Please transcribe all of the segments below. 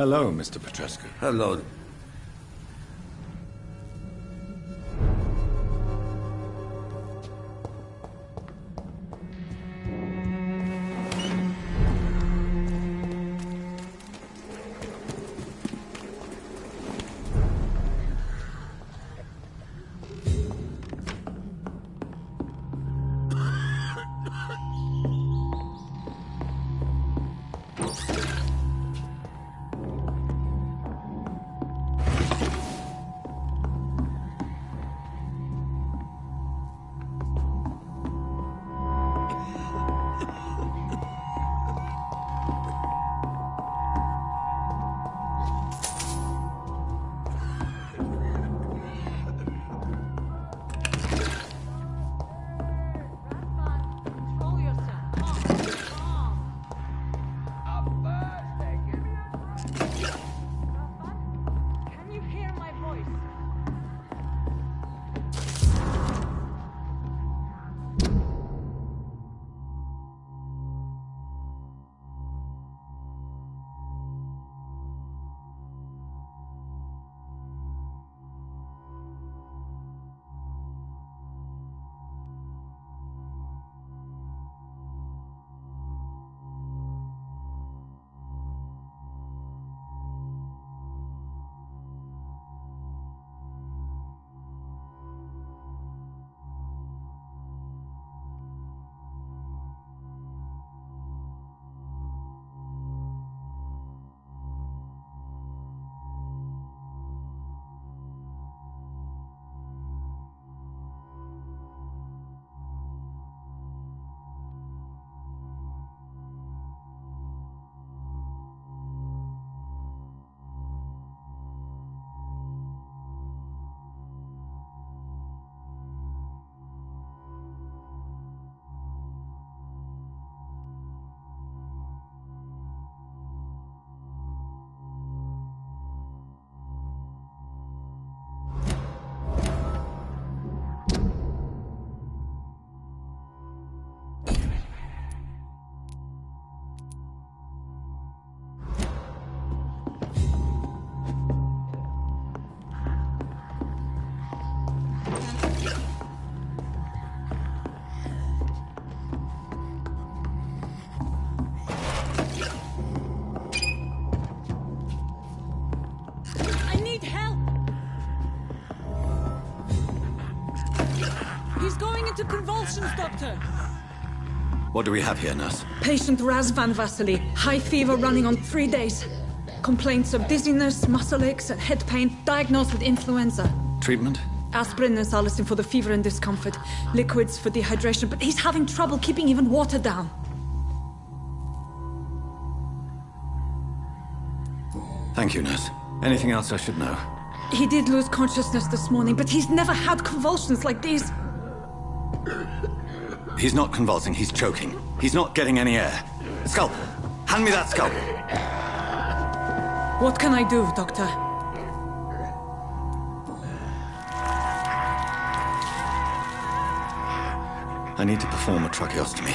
Hello, Mr. Petrescu. Hello. Convulsions, Doctor! What do we have here, nurse? Patient Razvan Vasily. High fever running on 3 days. Complaints of dizziness, muscle aches, and head pain. Diagnosed with influenza. Treatment? Aspirin and salicin for the fever and discomfort. Liquids for dehydration, but he's having trouble keeping even water down. Thank you, nurse. Anything else I should know? He did lose consciousness this morning, but he's never had convulsions like these. He's not convulsing, he's choking. He's not getting any air. Sculp! Hand me that sculp! What can I do, Doctor? I need to perform a tracheostomy.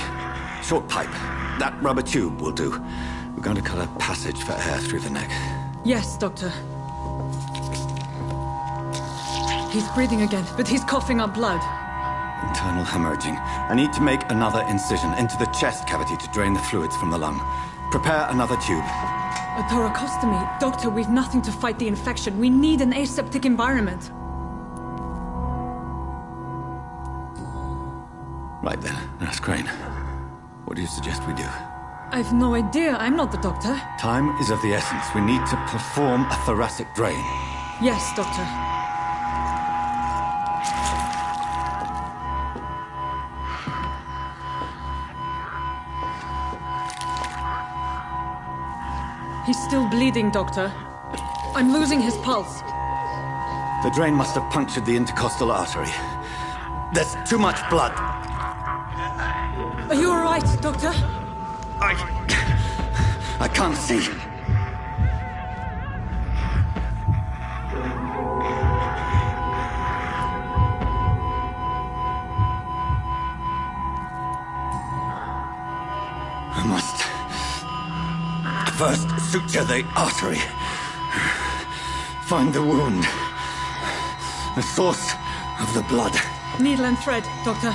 Short pipe. That rubber tube will do. We're going to cut a passage for air through the neck. Yes, Doctor. He's breathing again, but he's coughing up blood. Internal hemorrhaging. I need to make another incision into the chest cavity to drain the fluids from the lung. Prepare another tube. A thoracostomy? Doctor, we've nothing to fight the infection. We need an aseptic environment. Right then, Nurse Crane. What do you suggest we do? I've no idea. I'm not the doctor. Time is of the essence. We need to perform a thoracic drain. Yes, Doctor. He's still bleeding, Doctor. I'm losing his pulse. The drain must have punctured the intercostal artery. There's too much blood. Are you all right, Doctor? I can't see. I must first suture the artery. Find the wound. The source of the blood. Needle and thread, Doctor.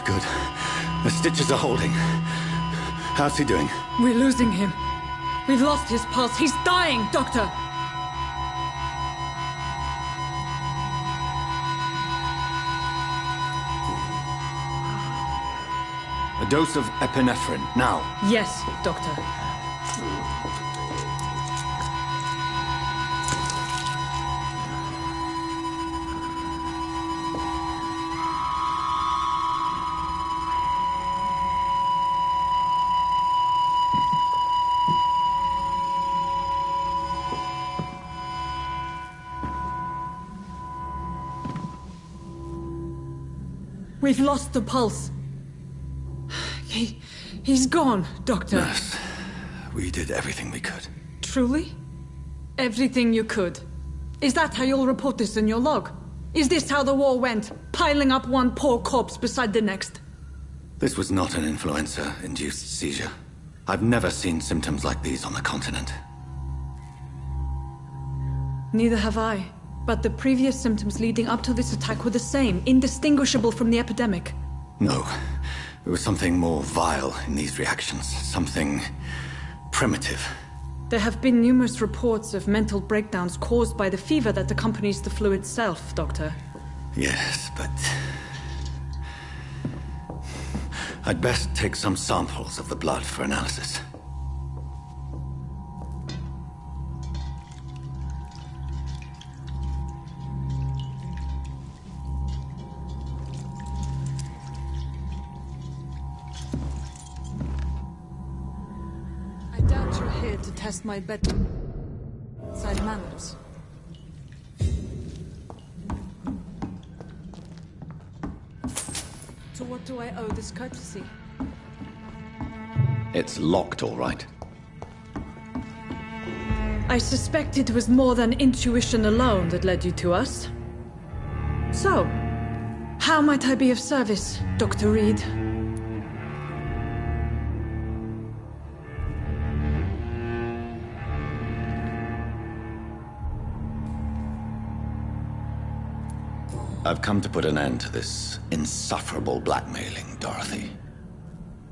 Good. The stitches are holding. How's he doing? We're losing him. We've lost his pulse. He's dying, Doctor! A dose of epinephrine, now. Yes, Doctor. We've lost the pulse. He's gone, Doctor. Nurse, we did everything we could. Truly? Everything you could? Is that how you'll report this in your log? Is this how the war went? Piling up one poor corpse beside the next? This was not an influenza-induced seizure. I've never seen symptoms like these on the continent. Neither have I. But the previous symptoms leading up to this attack were the same, indistinguishable from the epidemic. No. There was something more vile in these reactions. Something primitive. There have been numerous reports of mental breakdowns caused by the fever that accompanies the flu itself, Doctor. Yes, but... I'd best take some samples of the blood for analysis. I doubt you're here to test my bedside manners. To what do I owe this courtesy? It's locked, all right. I suspect it was more than intuition alone that led you to us. So, how might I be of service, Dr. Reed? I've come to put an end to this insufferable blackmailing, Dorothy.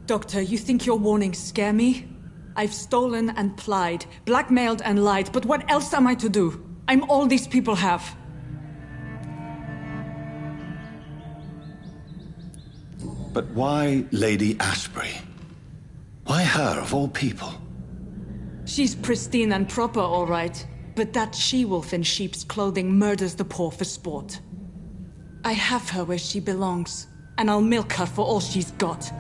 Doctor, you think your warnings scare me? I've stolen and plied, blackmailed and lied, but what else am I to do? I'm all these people have. But why Lady Ashbury? Why her, of all people? She's pristine and proper, all right. But that she-wolf in sheep's clothing murders the poor for sport. I have her where she belongs, and I'll milk her for all she's got.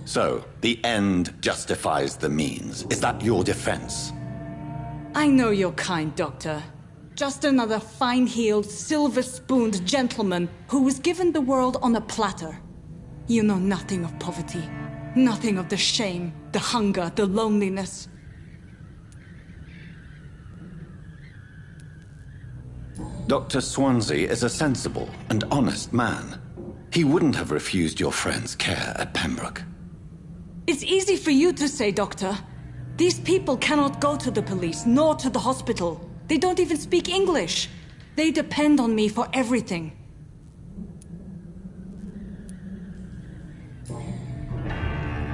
So, the end justifies the means. Is that your defense? I know you're kind, Doctor. Just another fine-heeled, silver-spooned gentleman who was given the world on a platter. You know nothing of poverty. Nothing of the shame, the hunger, the loneliness. Dr. Swansea is a sensible and honest man. He wouldn't have refused your friend's care at Pembroke. It's easy for you to say, Doctor. These people cannot go to the police, nor to the hospital. They don't even speak English. They depend on me for everything.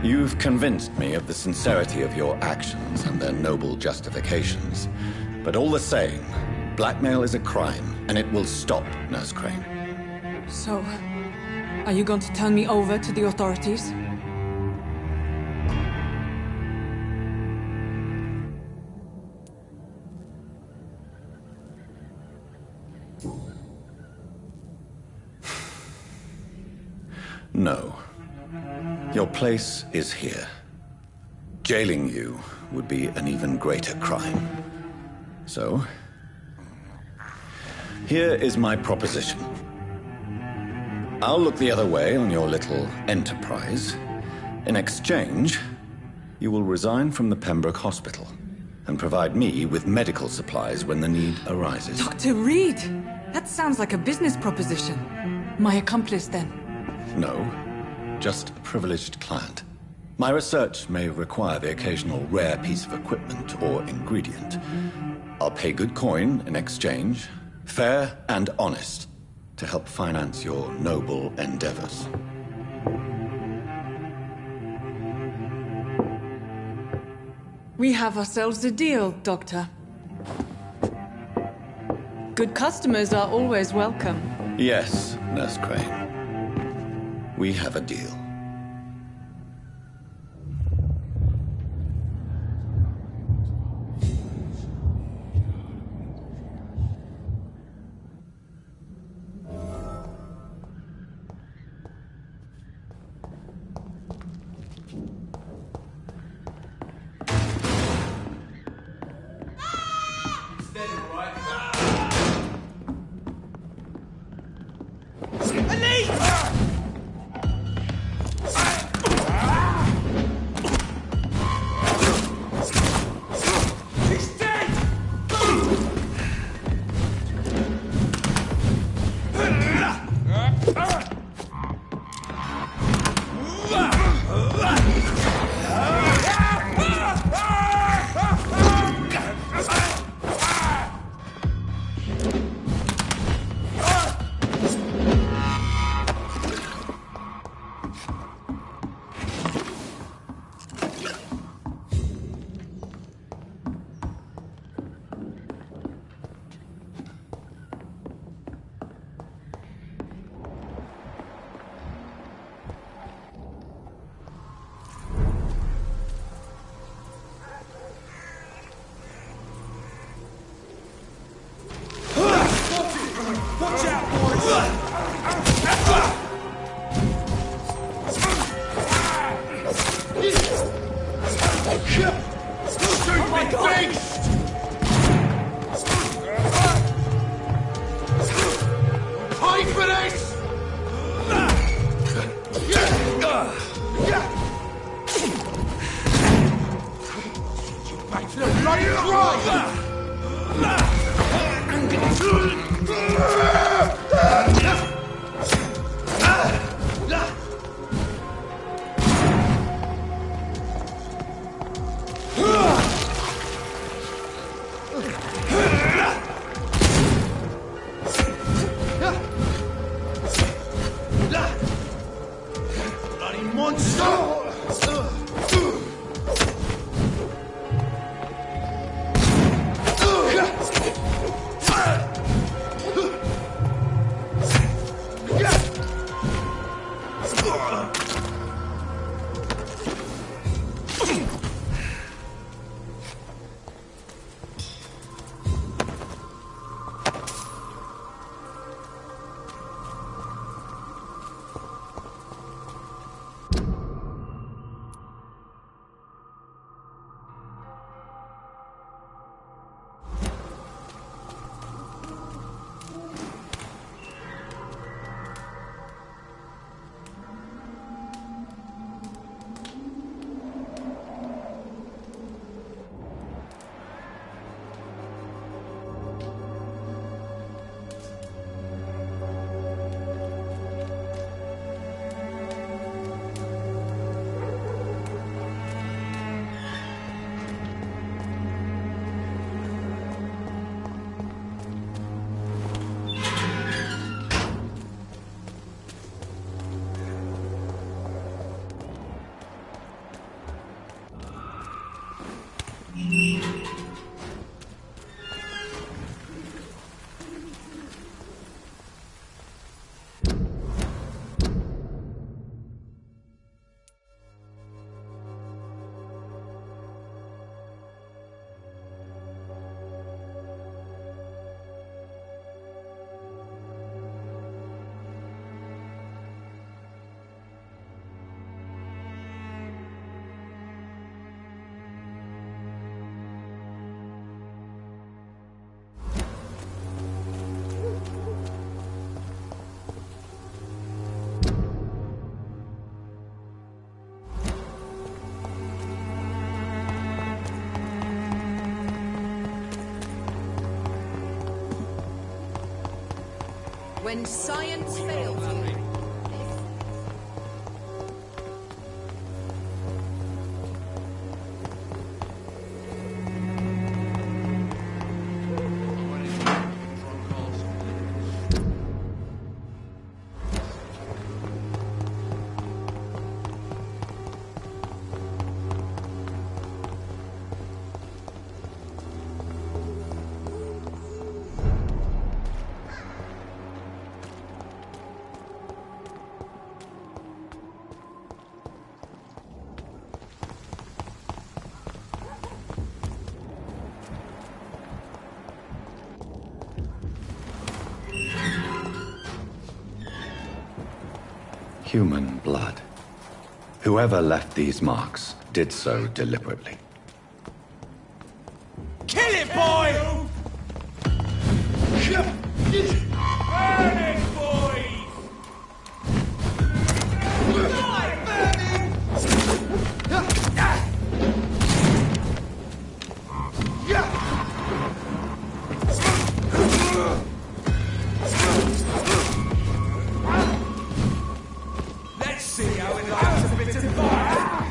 You've convinced me of the sincerity of your actions and their noble justifications. But all the same, blackmail is a crime, and it will stop, Nurse Crane. So, are you going to turn me over to the authorities? No. Your place is here. Jailing you would be an even greater crime. So, here is my proposition. I'll look the other way on your little enterprise. In exchange, you will resign from the Pembroke Hospital and provide me with medical supplies when the need arises. Dr. Reed! That sounds like a business proposition. My accomplice, then. No. just a privileged client. My research may require the occasional rare piece of equipment or ingredient. I'll pay good coin in exchange, fair and honest, to help finance your noble endeavors. We have ourselves a deal, Doctor. Good customers are always welcome. Yes, Nurse Crane. We have a deal. When science fails you... Human blood. Whoever left these marks did so deliberately. Kill it, boy! Burn it, boys! Die, burning! Let's see how it likes a bit of fire!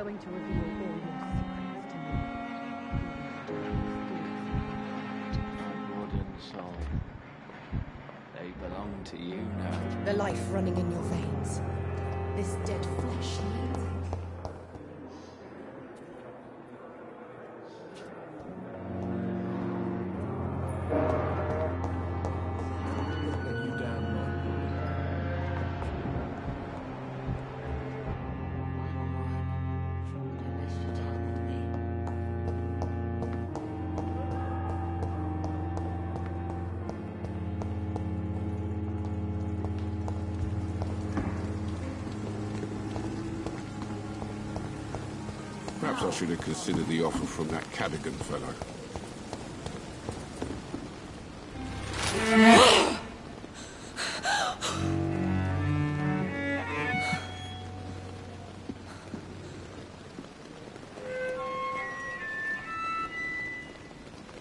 going to reveal all your secrets to me? My body and soul. They belong to you now. The life running in your veins. This dead flesh needs it. Perhaps I should have considered the offer from that Cadogan fellow.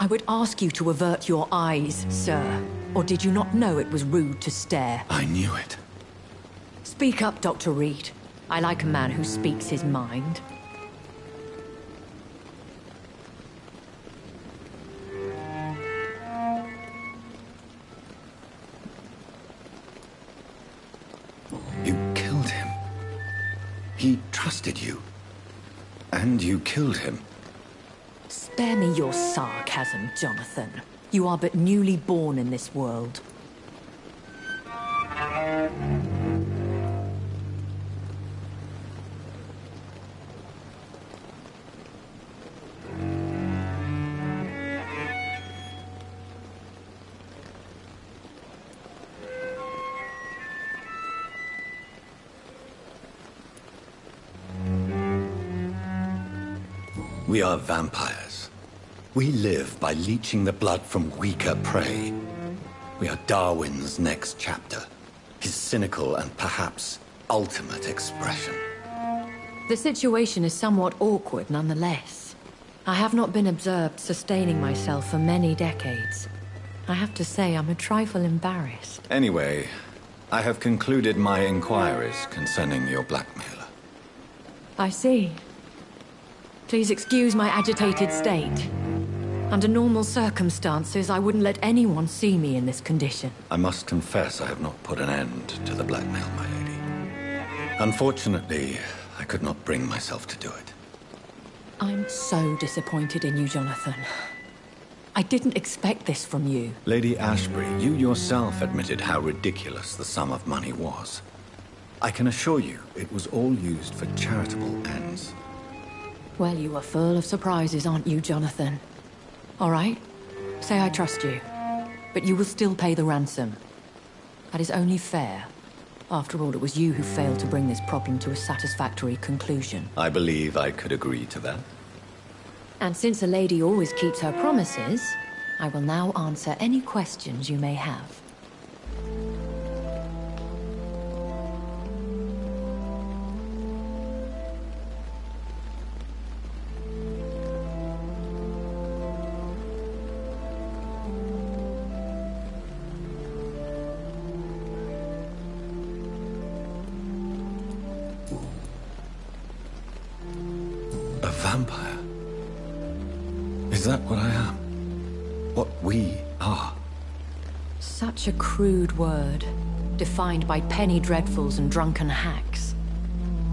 I would ask you to avert your eyes, sir. Or did you not know it was rude to stare? I knew it. Speak up, Dr. Reed. I like a man who speaks his mind. You killed him. He trusted you. And you killed him. Spare me your sarcasm, Jonathan. You are but newly born in this world. We are vampires. We live by leeching the blood from weaker prey. We are Darwin's next chapter. His cynical and perhaps ultimate expression. The situation is somewhat awkward nonetheless. I have not been observed sustaining myself for many decades. I have to say I'm a trifle embarrassed. Anyway, I have concluded my inquiries concerning your blackmailer. I see. Please excuse my agitated state. Under normal circumstances, I wouldn't let anyone see me in this condition. I must confess I have not put an end to the blackmail, my lady. Unfortunately, I could not bring myself to do it. I'm so disappointed in you, Jonathan. I didn't expect this from you. Lady Ashbury, you yourself admitted how ridiculous the sum of money was. I can assure you, it was all used for charitable ends. Well, you are full of surprises, aren't you, Jonathan? All right, say I trust you, but you will still pay the ransom. That is only fair. After all, it was you who failed to bring this problem to a satisfactory conclusion. I believe I could agree to that. And since a lady always keeps her promises, I will now answer any questions you may have. A vampire? Is that what I am? What we are? Such a crude word, defined by penny dreadfuls and drunken hacks.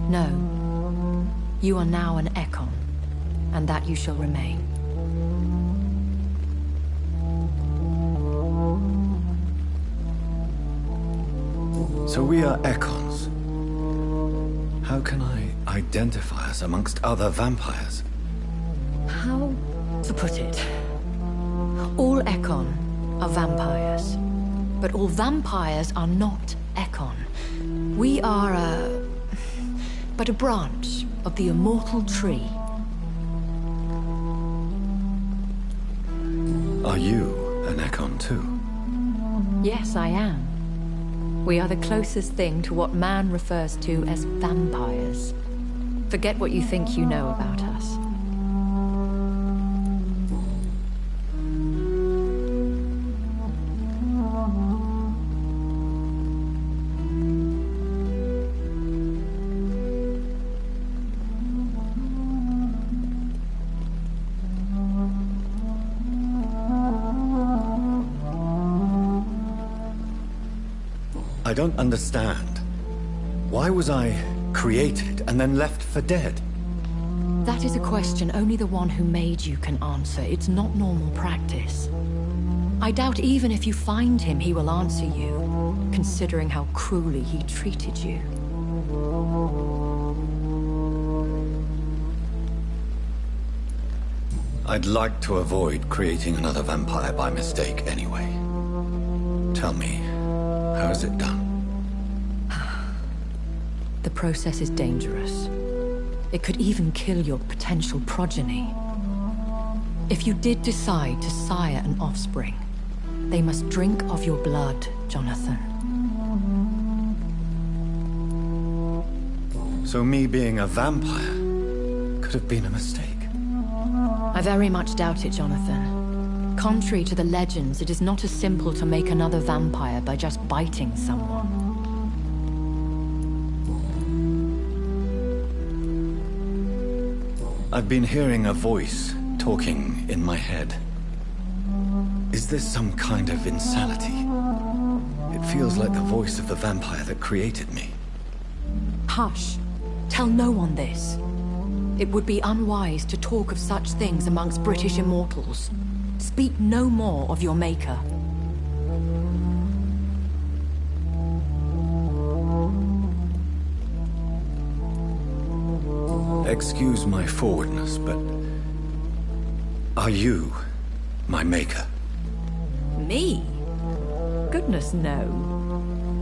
No. You are now an Ekon, and that you shall remain. So we are Ekons. How can I identify us amongst other vampires? How to put it? All Ekon are vampires, but all vampires are not Ekon. We are but a branch of the immortal tree. Are you an Ekon too? Yes, I am. We are the closest thing to what man refers to as vampires. Forget what you think you know about us. I don't understand. Why was I created and then left for dead? That is a question only the one who made you can answer. It's not normal practice. I doubt even if you find him, he will answer you, considering how cruelly he treated you. I'd like to avoid creating another vampire by mistake anyway. Tell me, how is it done? The process is dangerous. It could even kill your potential progeny. If you did decide to sire an offspring, they must drink of your blood, Jonathan. So me being a vampire could have been a mistake. I very much doubt it, Jonathan. Contrary to the legends, it is not as simple to make another vampire by just biting someone. I've been hearing a voice talking in my head. Is this some kind of insanity? It feels like the voice of the vampire that created me. Hush. Tell no one this. It would be unwise to talk of such things amongst British immortals. Speak no more of your maker. Excuse my forwardness, but are you my maker? Me? Goodness, no.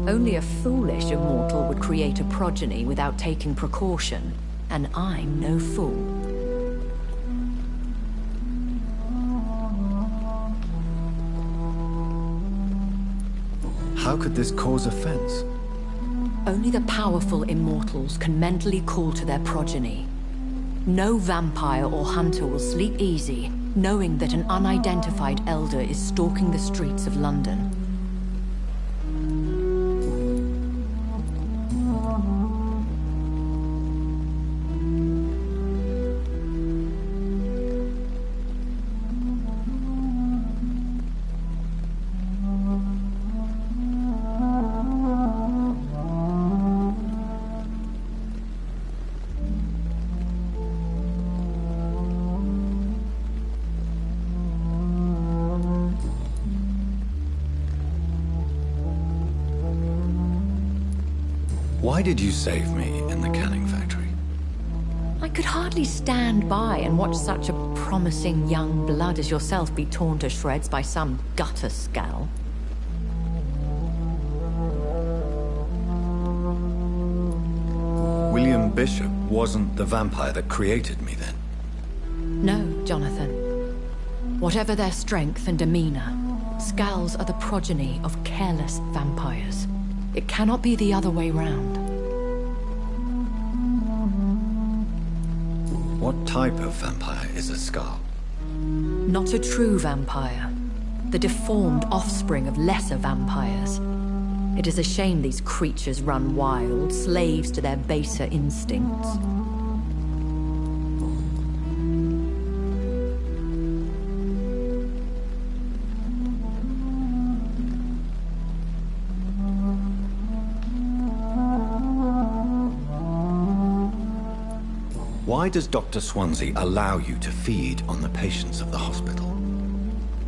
Only a foolish immortal would create a progeny without taking precaution, and I'm no fool. How could this cause offense? Only the powerful immortals can mentally call to their progeny. No vampire or hunter will sleep easy, knowing that an unidentified elder is stalking the streets of London. Why did you save me in the canning factory? I could hardly stand by and watch such a promising young blood as yourself be torn to shreds by some gutter scowl. William Bishop wasn't the vampire that created me then? No, Jonathan. Whatever their strength and demeanor, Scowls are the progeny of careless vampires. It cannot be the other way round. What type of vampire is a Scowl? Not a true vampire. The deformed offspring of lesser vampires. It is a shame these creatures run wild, slaves to their baser instincts. Why does Dr. Swansea allow you to feed on the patients of the hospital?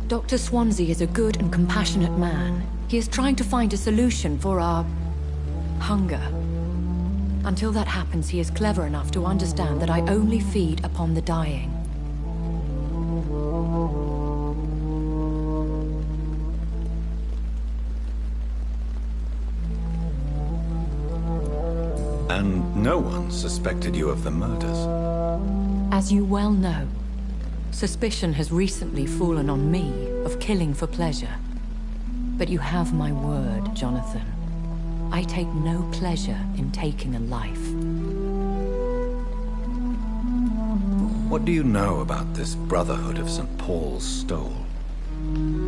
Dr. Swansea is a good and compassionate man. He is trying to find a solution for our hunger. Until that happens, he is clever enough to understand that I only feed upon the dying. And no one suspected you of the murders? As you well know, suspicion has recently fallen on me of killing for pleasure. But you have my word, Jonathan. I take no pleasure in taking a life. What do you know about this Brotherhood of St. Paul's Stole?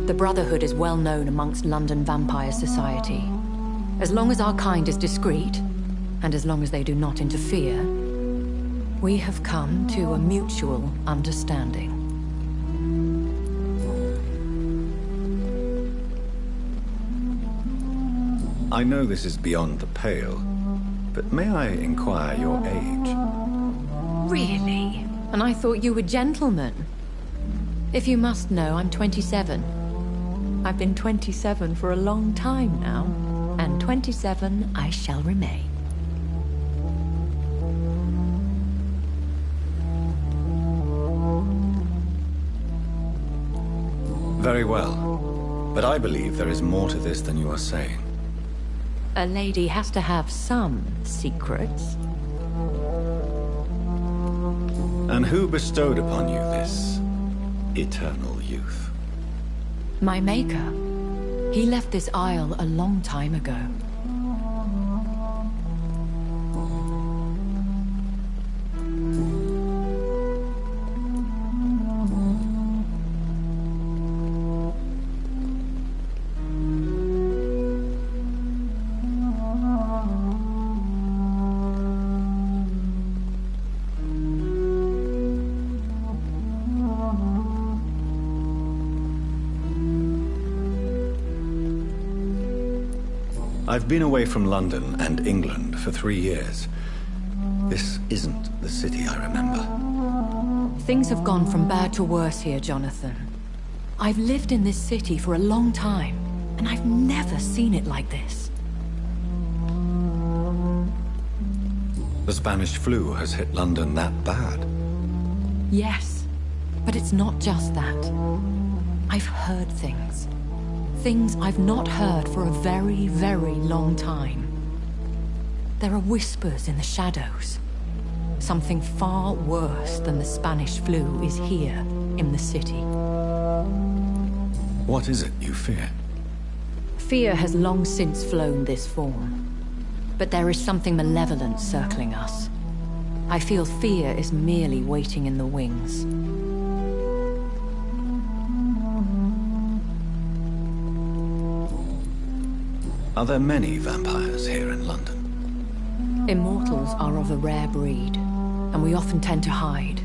The Brotherhood is well known amongst London vampire society. As long as our kind is discreet, and as long as they do not interfere, we have come to a mutual understanding. I know this is beyond the pale, but may I inquire your age? Really? And I thought you were gentlemen. If you must know, I'm 27. I've been 27 for a long time now, and 27 I shall remain. Very well, but I believe there is more to this than you are saying. A lady has to have some secrets. And who bestowed upon you this eternal youth? My maker. He left this isle a long time ago. I've been away from London and England for 3 years. This isn't the city I remember. Things have gone from bad to worse here, Jonathan. I've lived in this city for a long time, and I've never seen it like this. The Spanish flu has hit London that bad. Yes, but it's not just that. I've heard things. Things I've not heard for a very, very long time. There are whispers in the shadows. Something far worse than the Spanish flu is here in the city. What is it you fear? Fear has long since flown this form. But there is something malevolent circling us. I feel fear is merely waiting in the wings. Are there many vampires here in London? Immortals are of a rare breed, and we often tend to hide.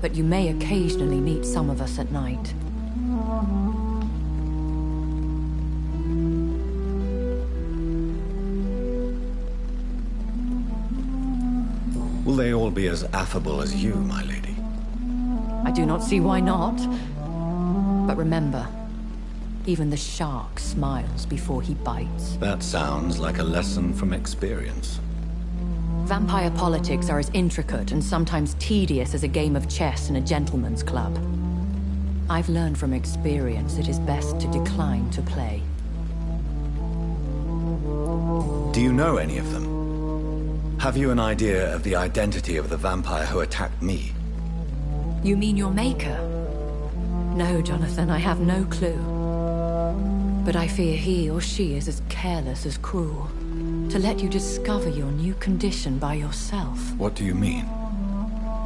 But you may occasionally meet some of us at night. Will they all be as affable as you, my lady? I do not see why not. But remember, even the shark smiles before he bites. That sounds like a lesson from experience. Vampire politics are as intricate and sometimes tedious as a game of chess in a gentleman's club. I've learned from experience it is best to decline to play. Do you know any of them? Have you an idea of the identity of the vampire who attacked me? You mean your maker? No, Jonathan, I have no clue. But I fear he or she is as careless as cruel. To let you discover your new condition by yourself. What do you mean?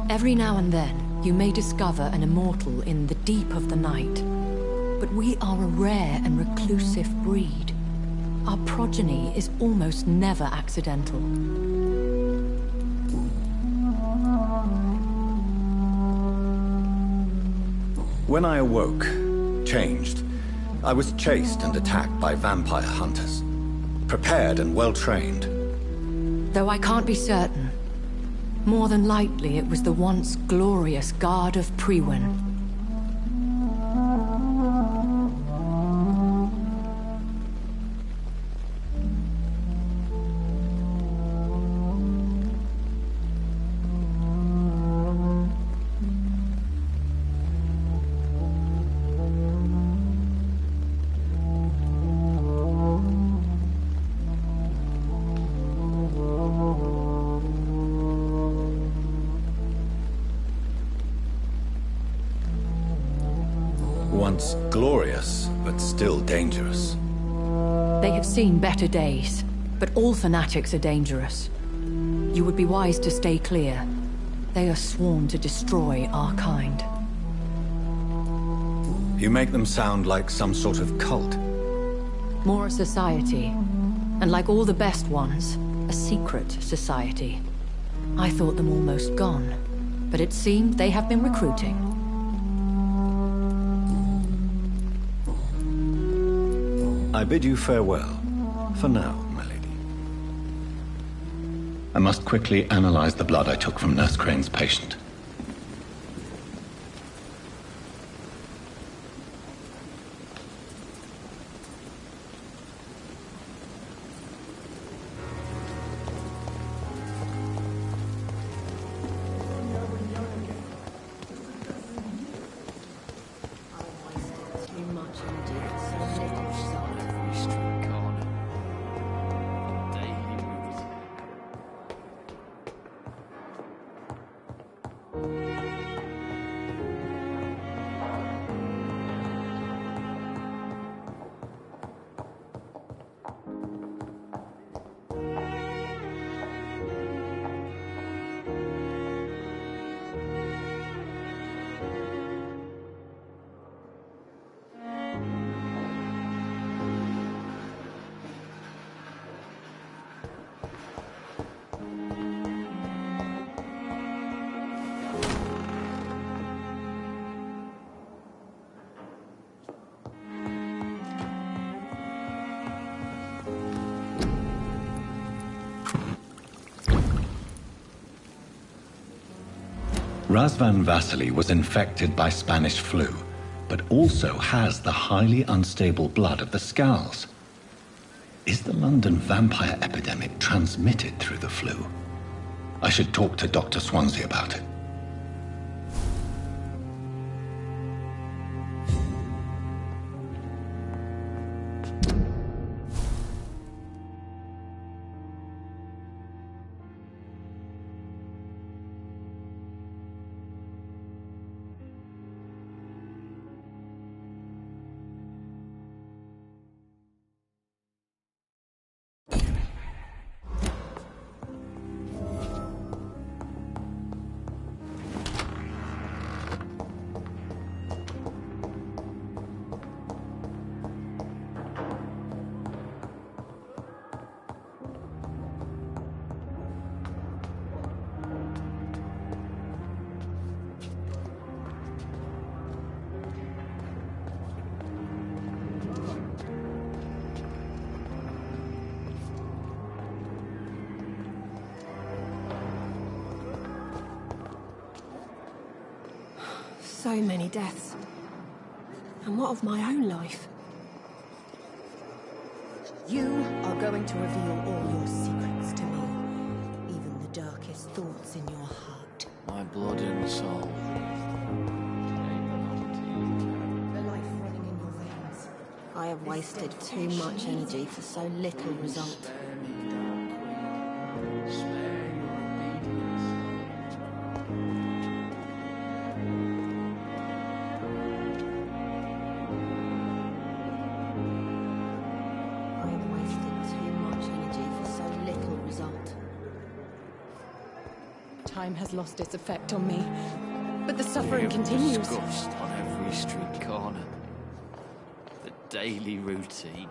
Every now and then, you may discover an immortal in the deep of the night. But we are a rare and reclusive breed. Our progeny is almost never accidental. When I awoke, changed, I was chased and attacked by vampire hunters. Prepared and well-trained. Though I can't be certain. More than likely, it was the once glorious Guard of Priwen. Once glorious, but still dangerous. They have seen better days, but all fanatics are dangerous. You would be wise to stay clear. They are sworn to destroy our kind. You make them sound like some sort of cult. More a society, and like all the best ones, a secret society. I thought them almost gone, but it seemed they have been recruiting. I bid you farewell, for now, I must quickly analyze the blood I took from Nurse Crane's patient. Razvan Vasily was infected by Spanish flu, but also has the highly unstable blood of the Scowls. Is the London vampire epidemic transmitted through the flu? I should talk to Dr. Swansea about it. So many deaths. And what of my own life? You are going to reveal all your secrets to me. Even the darkest thoughts in your heart. My blood and soul. They belong to you. The life running in your veins. I have wasted too much energy for so little result. Spare me, Dark Queen. Spare your obedience. I have wasted too much energy for so little result. Time has lost its effect on me, but the We suffering have continues. discussed on every street corner. The daily routine.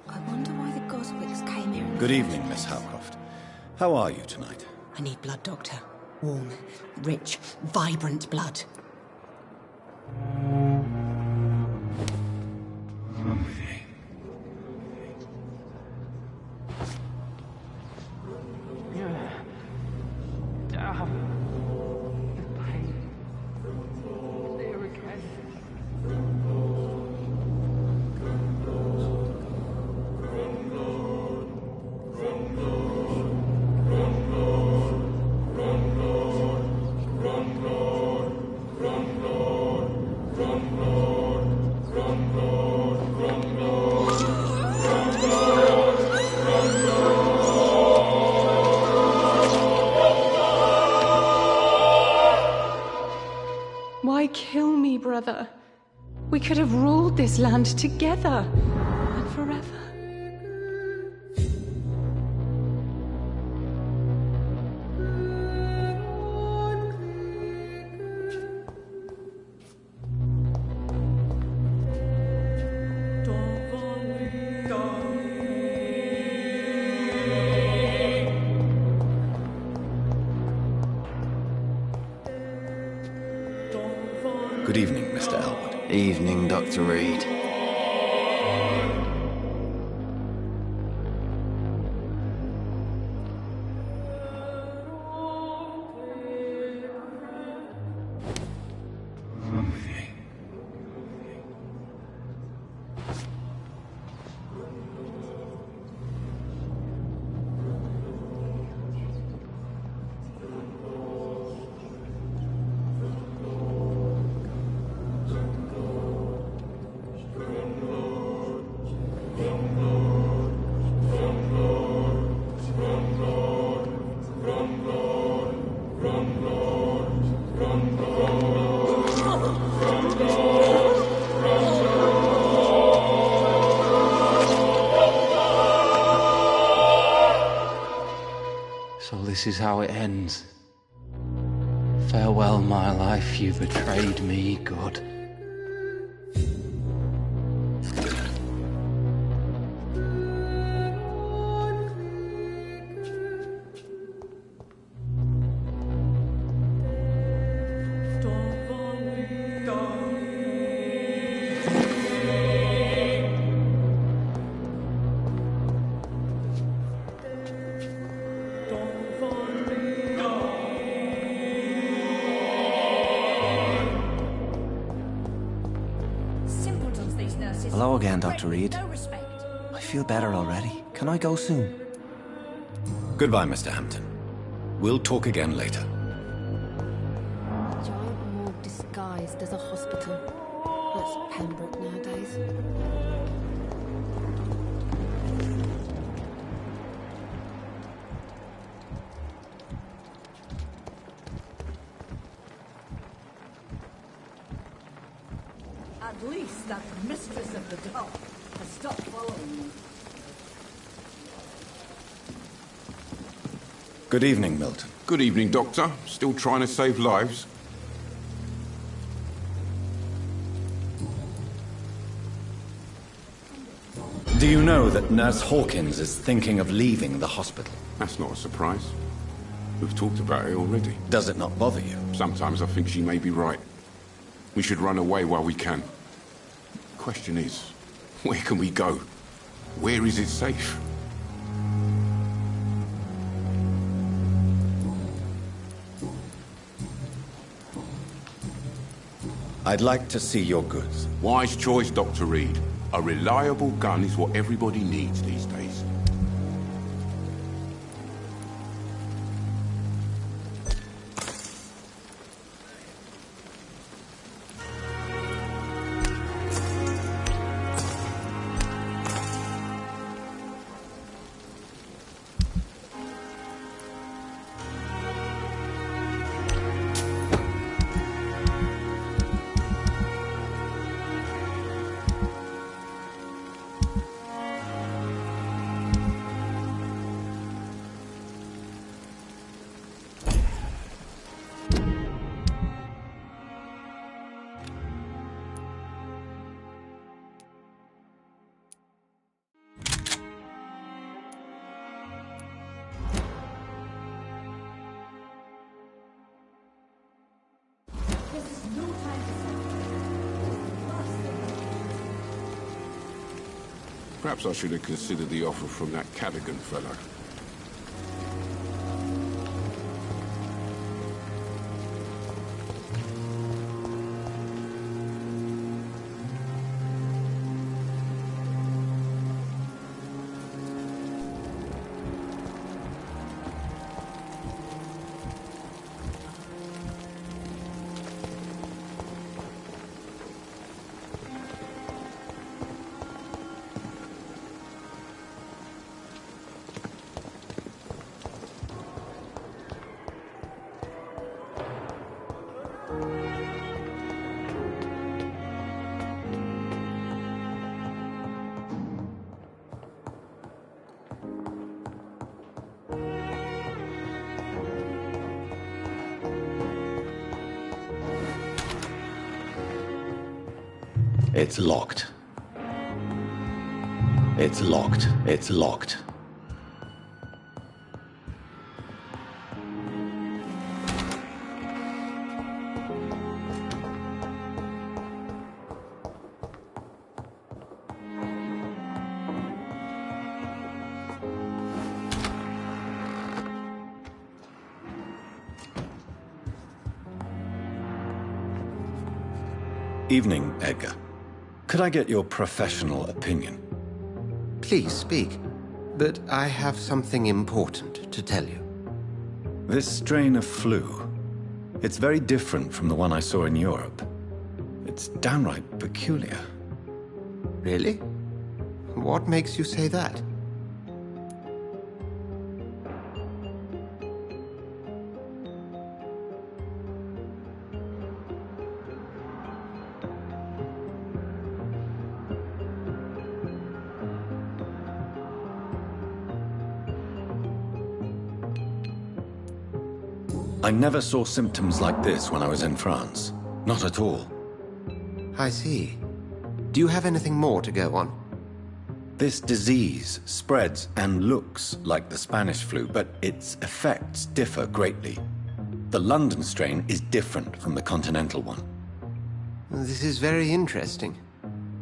I wonder why the Goswicks came here in the Good first evening, Miss place. Howcroft. How are you tonight? I need blood, Doctor. Warm, rich, vibrant blood. Why kill me, brother? We could have ruled this land together and forever. Good evening, Mr. Elwood. Evening, Dr. Reed. So this is how it ends. Farewell, my life, you betrayed me, good. Hello again, Dr. Reed. I feel better already. Can I go soon? Goodbye, Mr. Hampton. We'll talk again later. Giant morgue disguised as a hospital. That's Pembroke nowadays. At least that mistress of the dark has stopped following me. Good evening, Milton. Good evening, Doctor. Still trying to save lives? Do you know that Nurse Hawkins is thinking of leaving the hospital? That's not a surprise. We've talked about it already. Does it not bother you? Sometimes I think she may be right. We should run away while we can. Question is, where can we go? Where is it safe? I'd like to see your goods. Wise choice, Dr. Reed. A reliable gun is what everybody needs these days. Perhaps I should have considered the offer from that Cadogan fellow. It's locked. It's locked. It's locked. Evening, Edgar. Could I get your professional opinion? Please speak, but I have something important to tell you. This strain of flu, it's very different from the one I saw in Europe. It's downright peculiar. Really? What makes you say that? I never saw symptoms like this when I was in France. Not at all. I see. Do you have anything more to go on? This disease spreads and looks like the Spanish flu, but its effects differ greatly. The London strain is different from the continental one. This is very interesting.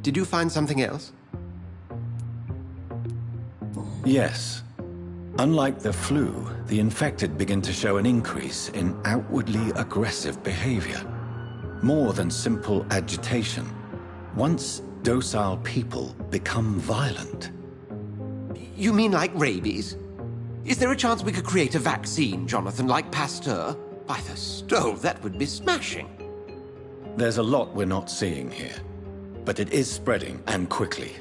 Did you find something else? Yes. Unlike the flu, the infected begin to show an increase in outwardly aggressive behavior. More than simple agitation. Once docile people become violent. You mean like rabies? Is there a chance we could create a vaccine, Jonathan, like Pasteur? By the stove, that would be smashing. There's a lot we're not seeing here. But it is spreading, and quickly.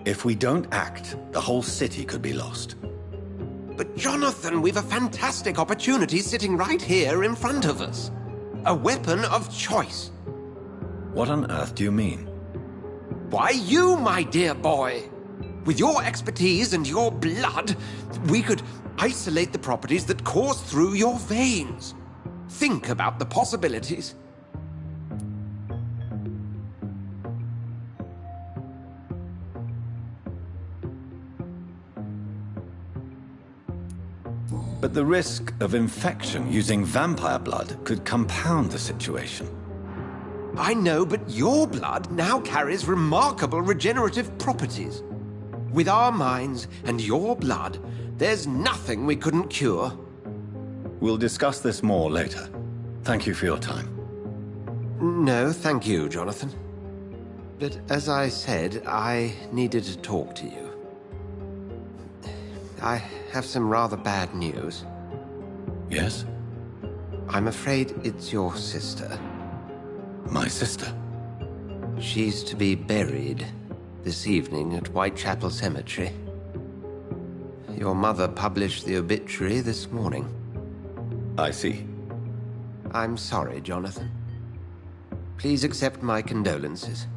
If we don't act, the whole city could be lost. But Jonathan, we've a fantastic opportunity sitting right here in front of us. A weapon of choice. What on earth do you mean? Why, you, my dear boy. With your expertise and your blood, we could isolate the properties that course through your veins. Think about the possibilities. But the risk of infection using vampire blood could compound the situation. I know, but your blood now carries remarkable regenerative properties. With our minds and your blood, there's nothing we couldn't cure. We'll discuss this more later. Thank you for your time. No, thank you, Jonathan. But as I said, I needed to talk to you. I have some rather bad news. Yes? I'm afraid it's your sister. My sister? She's to be buried this evening at Whitechapel Cemetery. Your mother published the obituary this morning. I see. I'm sorry, Jonathan. Please accept my condolences.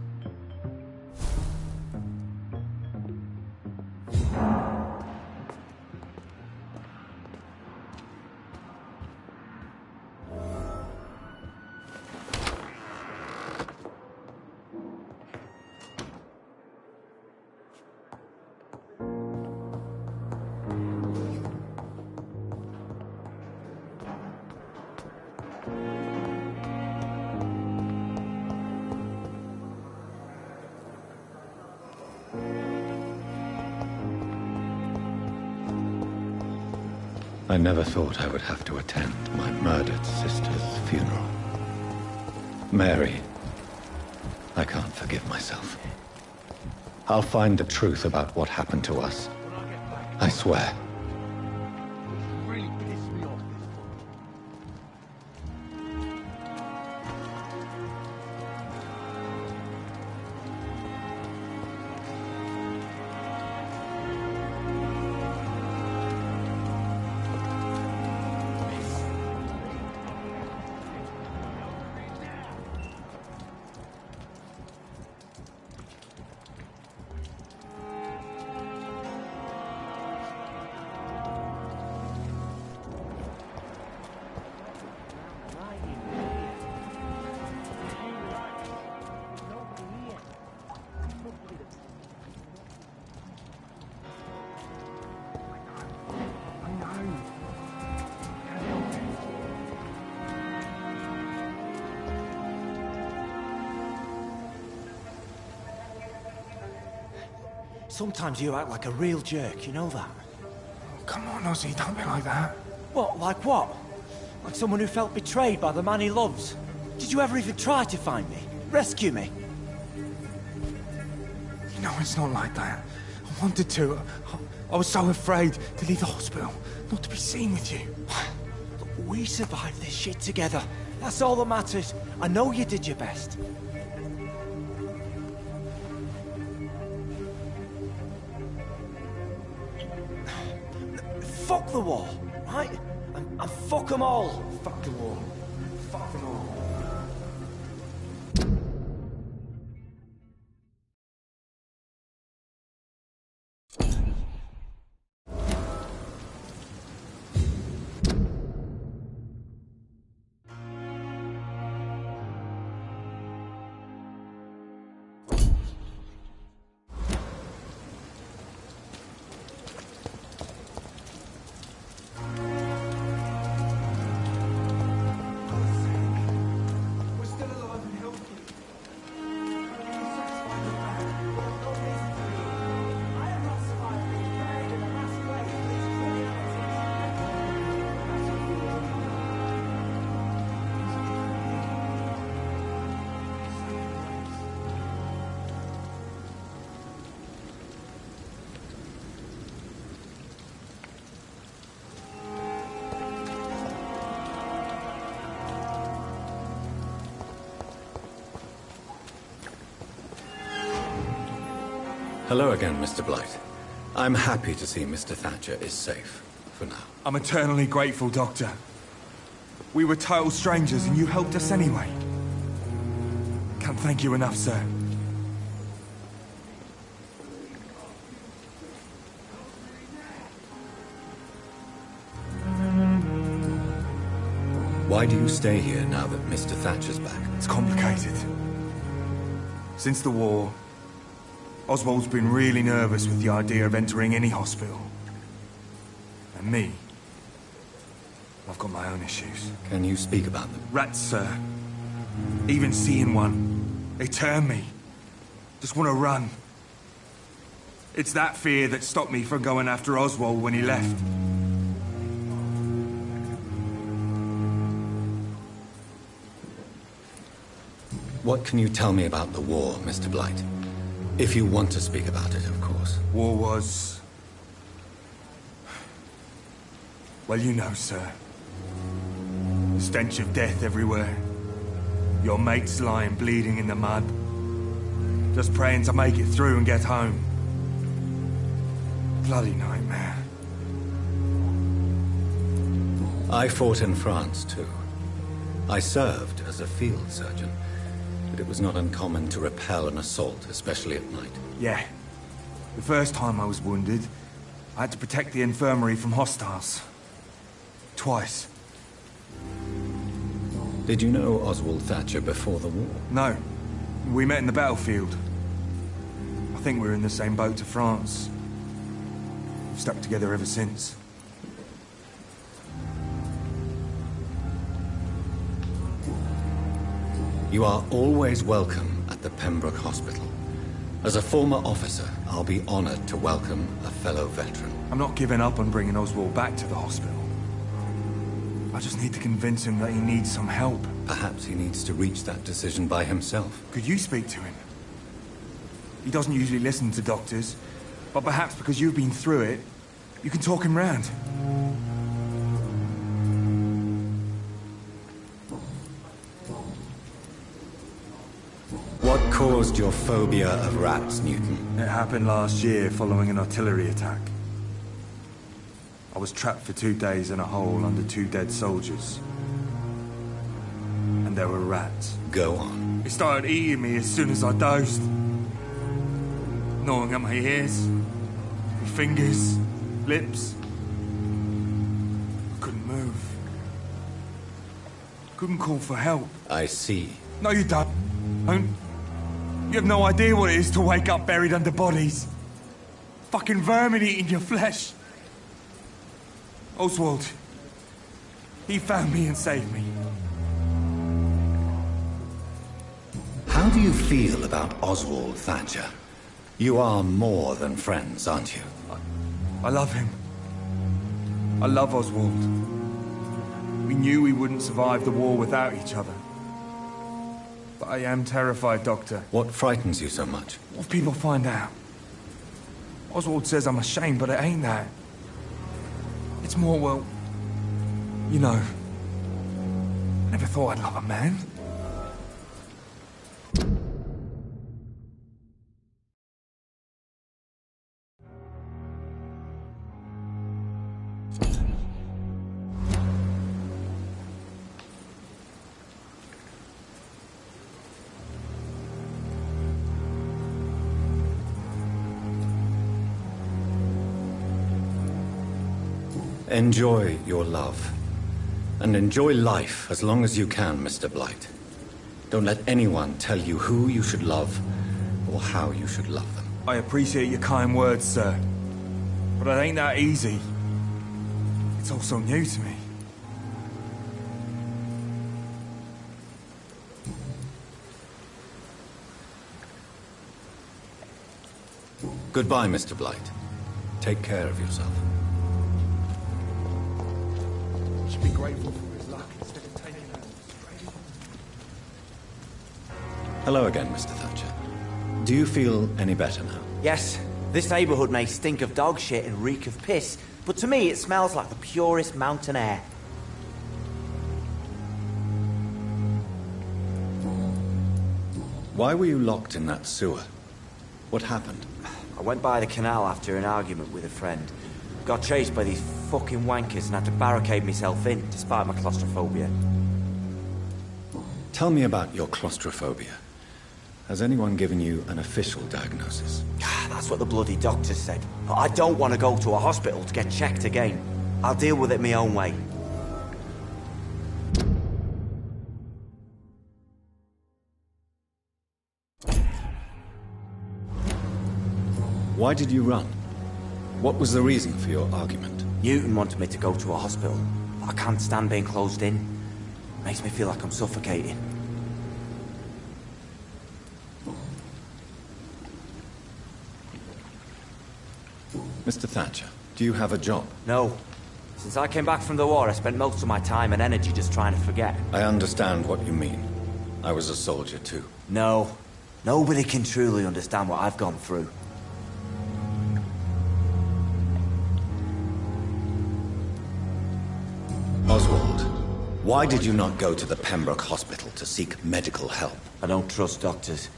I never thought I would have to attend my murdered sister's funeral. Mary, I can't forgive myself. I'll find the truth about what happened to us. I swear. Really pissed me off. Sometimes you act like a real jerk, you know that? Come on, Ozzy, don't be like that. What, like what? Like someone who felt betrayed by the man he loves? Did you ever even try to find me? Rescue me? You know, it's not like that. I wanted to. I was so afraid to leave the hospital, not to be seen with you. Look, we survived this shit together. That's all that matters. I know you did your best. Fuck the war, right? And fuck them all. Fuck the war. Fuck them all. Hello again, Mr. Blight. I'm happy to see Mr. Thatcher is safe, for now. I'm eternally grateful, Doctor. We were total strangers and you helped us anyway. Can't thank you enough, sir. Why do you stay here now that Mr. Thatcher's back? It's complicated. Since the war, Oswald's been really nervous with the idea of entering any hospital. And me, I've got my own issues. Can you speak about them? Rats, sir. Even seeing one, they turn me. Just want to run. It's that fear that stopped me from going after Oswald when he left. What can you tell me about the war, Mr. Blight? If you want to speak about it, of course. War was... well, you know, sir. The stench of death everywhere. Your mates lying bleeding in the mud. Just praying to make it through and get home. Bloody nightmare. I fought in France, too. I served as a field surgeon. But it was not uncommon to repel an assault, especially at night. Yeah. The first time I was wounded, I had to protect the infirmary from hostiles. Twice. Did you know Oswald Thatcher before the war? No. We met in the battlefield. I think we're in the same boat to France. We've stuck together ever since. You are always welcome at the Pembroke Hospital. As a former officer, I'll be honored to welcome a fellow veteran. I'm not giving up on bringing Oswald back to the hospital. I just need to convince him that he needs some help. Perhaps he needs to reach that decision by himself. Could you speak to him? He doesn't usually listen to doctors, but perhaps because you've been through it, you can talk him round. What caused your phobia of rats, Newton? It happened last year following an artillery attack. I was trapped for 2 days in a hole under 2 dead soldiers. And there were rats. Go on. They started eating me as soon as I dozed. Gnawing at my ears, my fingers, lips. I couldn't move. Couldn't call for help. I see. No, you don't. You have no idea what it is to wake up buried under bodies. Fucking vermin eating your flesh. Oswald. He found me and saved me. How do you feel about Oswald Thatcher? You are more than friends, aren't you? I love him. I love Oswald. We knew we wouldn't survive the war without each other. But I am terrified, Doctor. What frightens you so much? What if people find out? Oswald says I'm ashamed, but it ain't that. It's more, well, you know, I never thought I'd love a man. Enjoy your love. And enjoy life as long as you can, Mr. Blight. Don't let anyone tell you who you should love or how you should love them. I appreciate your kind words, sir. But it ain't that easy. It's all so new to me. Goodbye, Mr. Blight. Take care of yourself. Should be grateful for his luck instead of taking it. Hello again, Mr. Thatcher. Do you feel any better now? Yes, this neighborhood may stink of dog shit and reek of piss, but to me it smells like the purest mountain air. Why were you locked in that sewer? What happened? I went by the canal after an argument with a friend. Got chased by these fucking wankers and had to barricade myself in, despite my claustrophobia. Tell me about your claustrophobia. Has anyone given you an official diagnosis? That's what the bloody doctors said. But I don't want to go to a hospital to get checked again. I'll deal with it my own way. Why did you run? What was the reason for your argument? Newton wanted me to go to a hospital. But I can't stand being closed in. Makes me feel like I'm suffocating. Mr. Thatcher, do you have a job? No. Since I came back from the war, I spent most of my time and energy just trying to forget. I understand what you mean. I was a soldier too. No. Nobody can truly understand what I've gone through. Oswald, why did you not go to the Pembroke Hospital to seek medical help? I don't trust doctors.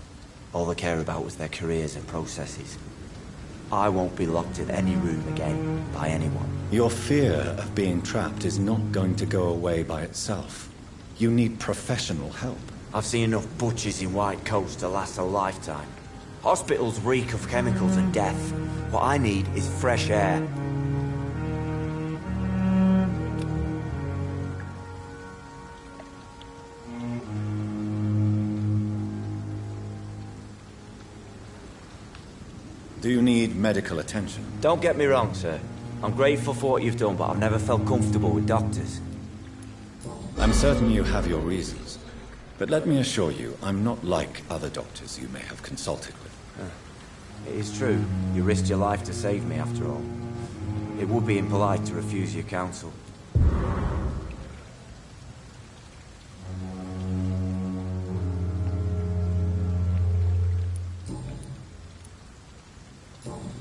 All they care about was their careers and processes. I won't be locked in any room again by anyone. Your fear of being trapped is not going to go away by itself. You need professional help. I've seen enough butchers in white coats to last a lifetime. Hospitals reek of chemicals and death. What I need is fresh air. Do you need medical attention? Don't get me wrong, sir. I'm grateful for what you've done, but I've never felt comfortable with doctors. I'm certain you have your reasons. But let me assure you, I'm not like other doctors you may have consulted with. It is true. You risked your life to save me, after all. It would be impolite to refuse your counsel.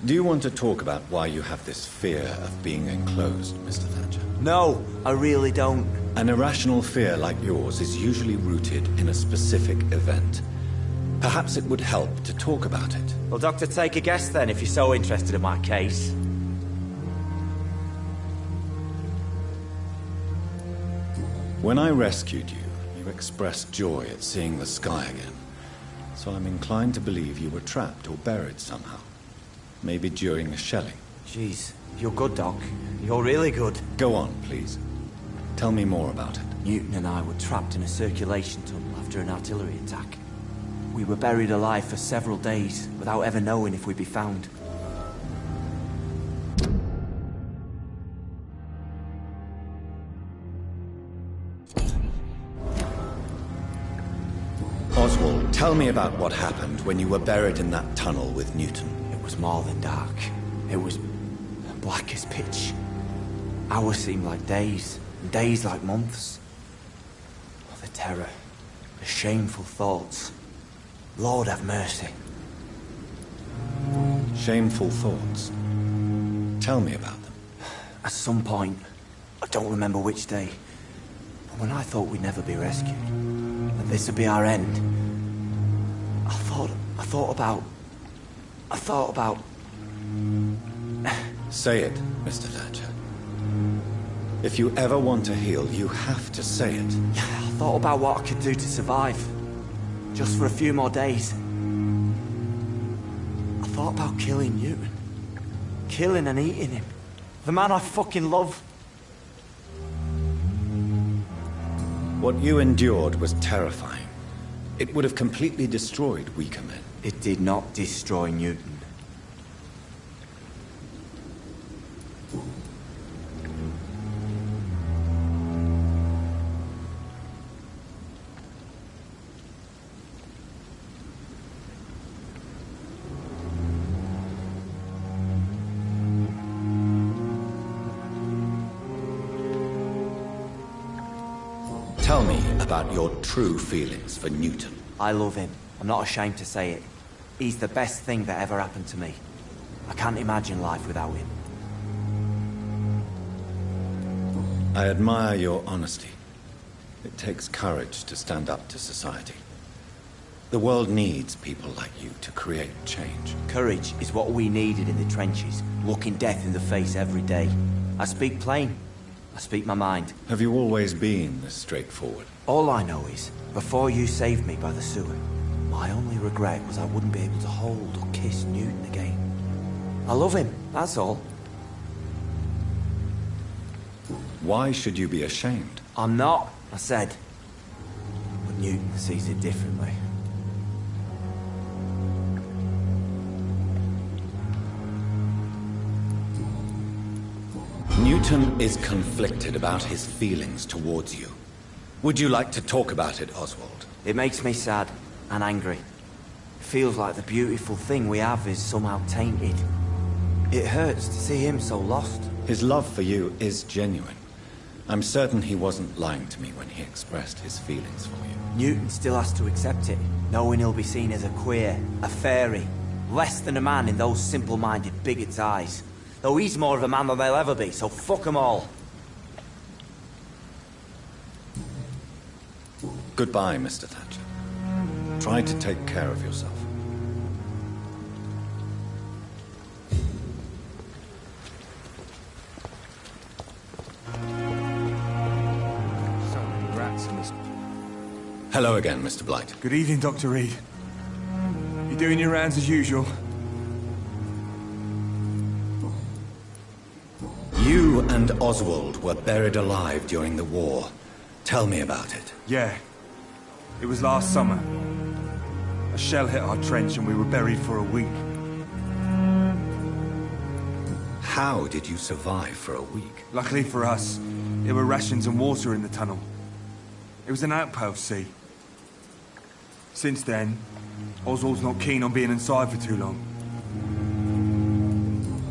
Do you want to talk about why you have this fear of being enclosed, Mr. Thatcher? No, I really don't. An irrational fear like yours is usually rooted in a specific event. Perhaps it would help to talk about it. Well, Doctor, take a guess then, if you're so interested in my case. When I rescued you, you expressed joy at seeing the sky again. So I'm inclined to believe you were trapped or buried somehow. Maybe during the shelling. Jeez, you're good, Doc. You're really good. Go on, please. Tell me more about it. Newton and I were trapped in a circulation tunnel after an artillery attack. We were buried alive for several days, without ever knowing if we'd be found. Oswald, tell me about what happened when you were buried in that tunnel with Newton. It was more than dark. It was black as pitch. Hours seemed like days, and days like months. Oh, the terror, the shameful thoughts. Lord have mercy. Shameful thoughts. Tell me about them. At some point, I don't remember which day, but when I thought we'd never be rescued, that this would be our end, I thought about... Say it, Mr. Thatcher. If you ever want to heal, you have to say it. I thought about what I could do to survive. Just for a few more days. I thought about killing Newton. Killing and eating him. The man I fucking love. What you endured was terrifying. It would have completely destroyed weaker men. It did not destroy Newton. Tell me about your true feelings for Newton. I love him. I'm not ashamed to say it. He's the best thing that ever happened to me. I can't imagine life without him. I admire your honesty. It takes courage to stand up to society. The world needs people like you to create change. Courage is what we needed in the trenches, looking death in the face every day. I speak plain. I speak my mind. Have you always been this straightforward? All I know is, before you saved me by the sewer, my only regret was I wouldn't be able to hold or kiss Newton again. I love him, that's all. Why should you be ashamed? I'm not, I said. But Newton sees it differently. Newton is conflicted about his feelings towards you. Would you like to talk about it, Oswald? It makes me sad and angry. It feels like the beautiful thing we have is somehow tainted. It hurts to see him so lost. His love for you is genuine. I'm certain he wasn't lying to me when he expressed his feelings for you. Newton still has to accept it, knowing he'll be seen as a queer, a fairy, less than a man in those simple-minded bigots' eyes. Though he's more of a man than they'll ever be, so fuck them all. Goodbye, Mr. Thatcher. Try to take care of yourself. So many rats in this... Hello again, Mr. Blight. Good evening, Dr. Reed. You doing your rounds as usual? You and Oswald were buried alive during the war. Tell me about it. Yeah. It was last summer. A shell hit our trench and we were buried for a week. How did you survive for a week? Luckily for us, there were rations and water in the tunnel. It was an outpost, see. Since then, Oswald's not keen on being inside for too long.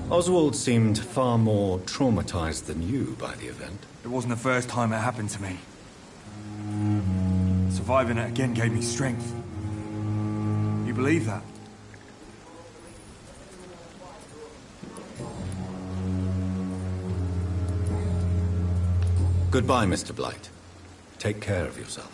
Oswald seemed far more traumatized than you by the event. It wasn't the first time it happened to me. Surviving it again gave me strength. You believe that? Goodbye, Mr. Blight. Take care of yourself.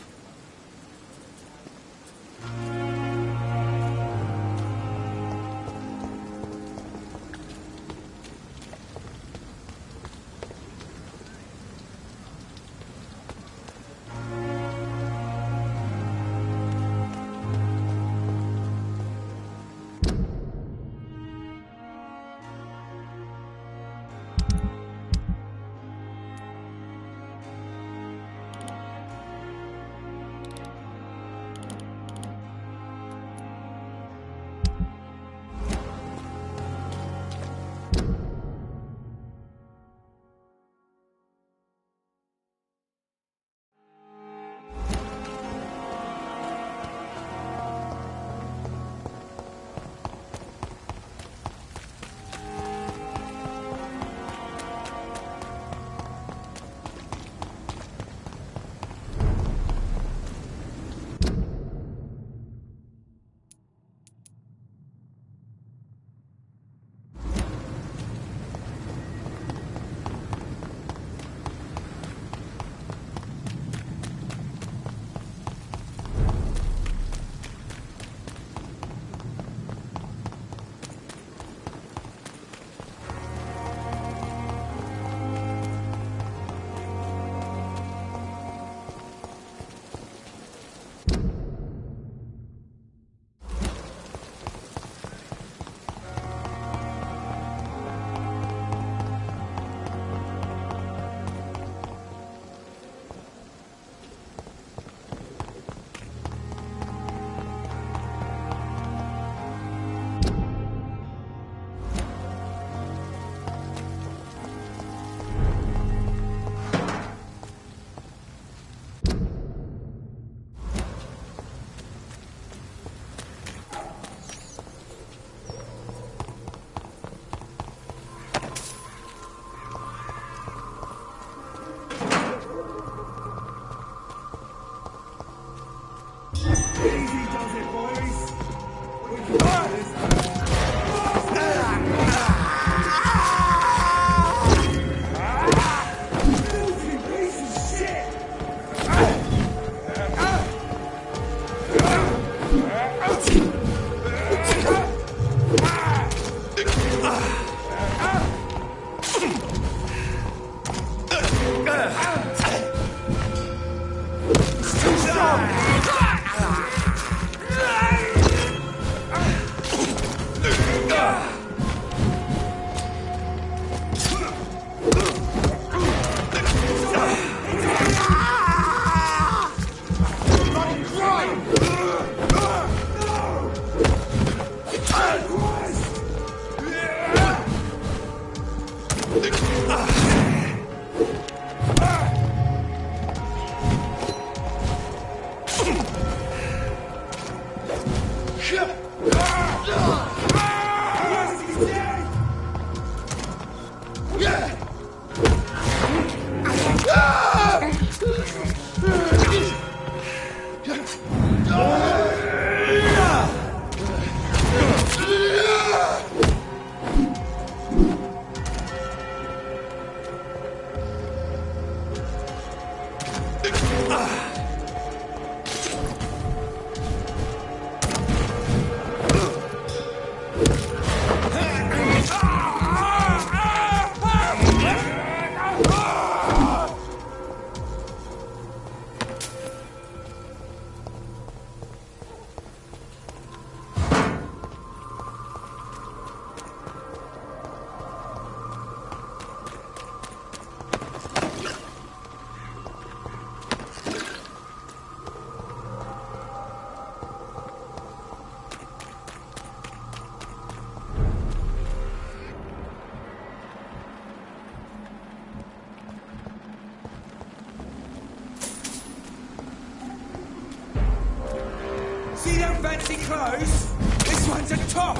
See them fancy clothes? This one's a top!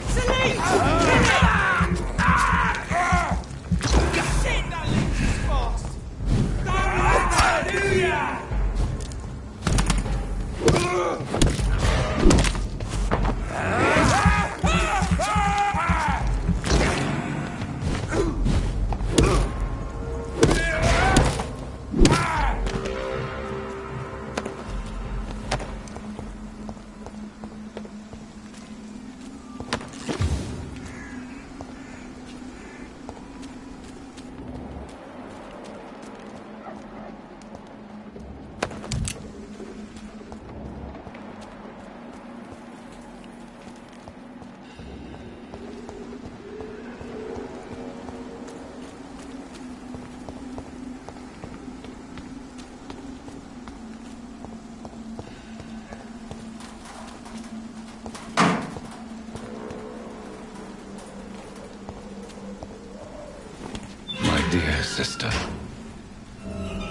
Celine! Shit, that leaves is fast! Hallelujah! Dear sister,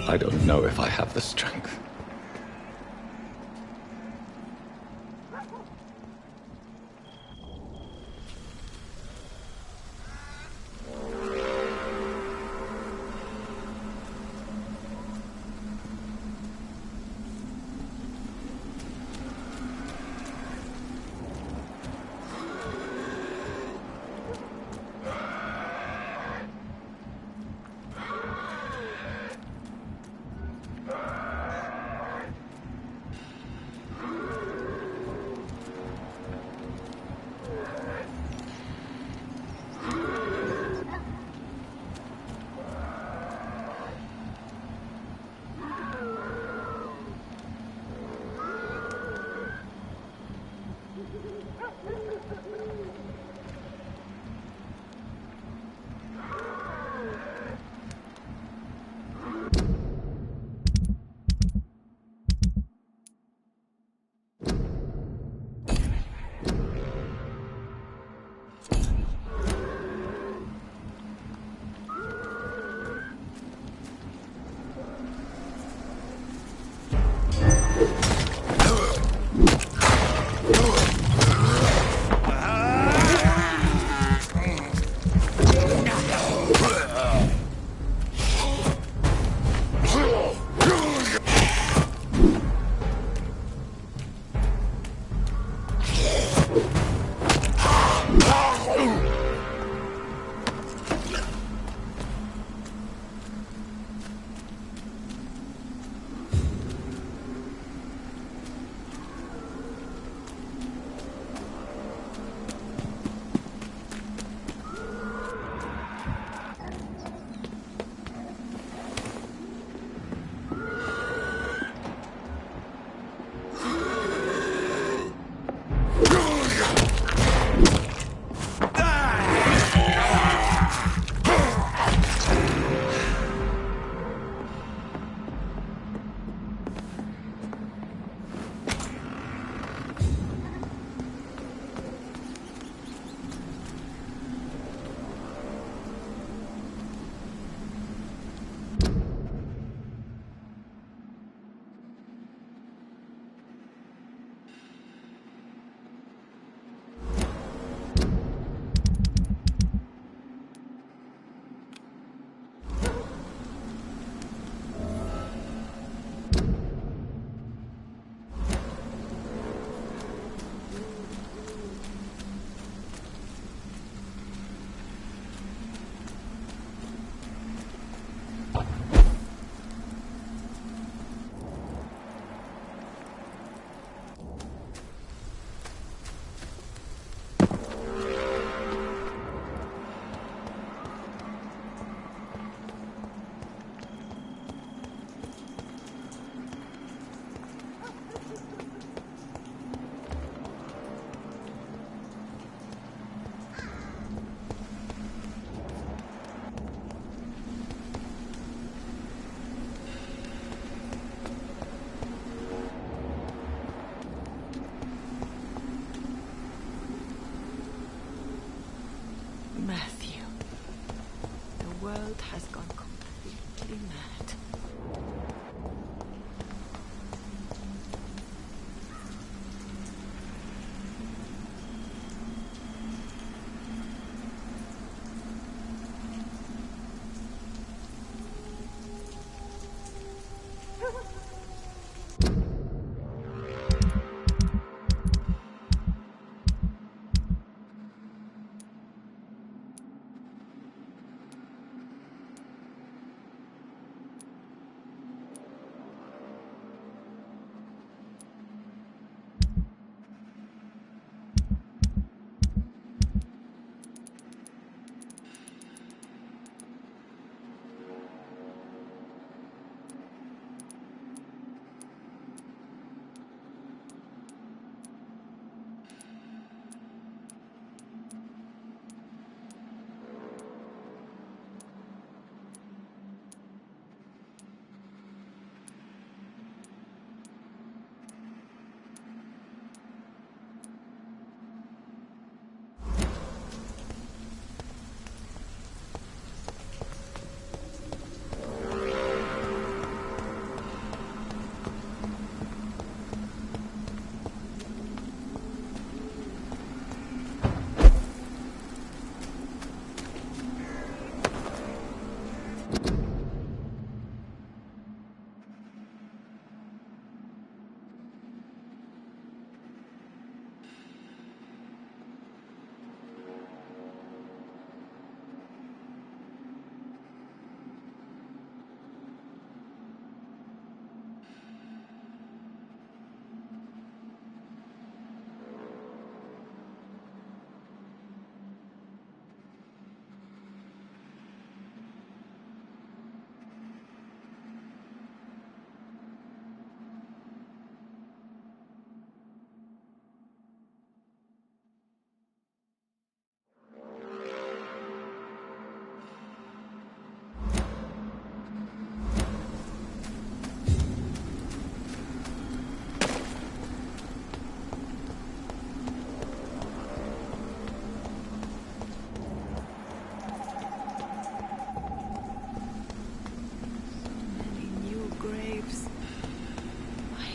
I don't know if I have the strength.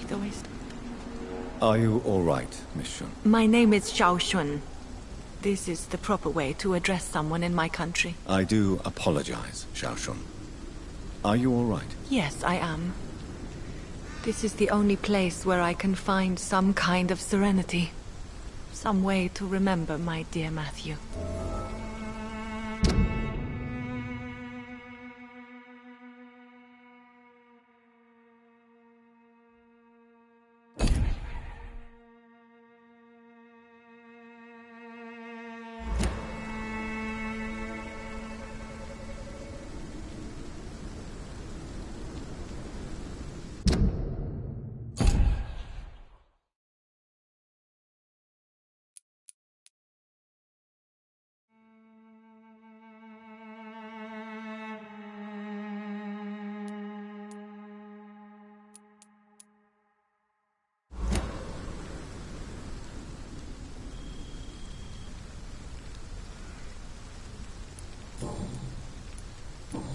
the waste. Are you all right, Miss Shun? My name is Xiao Shun. This is the proper way to address someone in my country. I do apologize, Xiao Shun. Are you all right? Yes, I am. This is the only place where I can find some kind of serenity. Some way to remember my dear Matthew.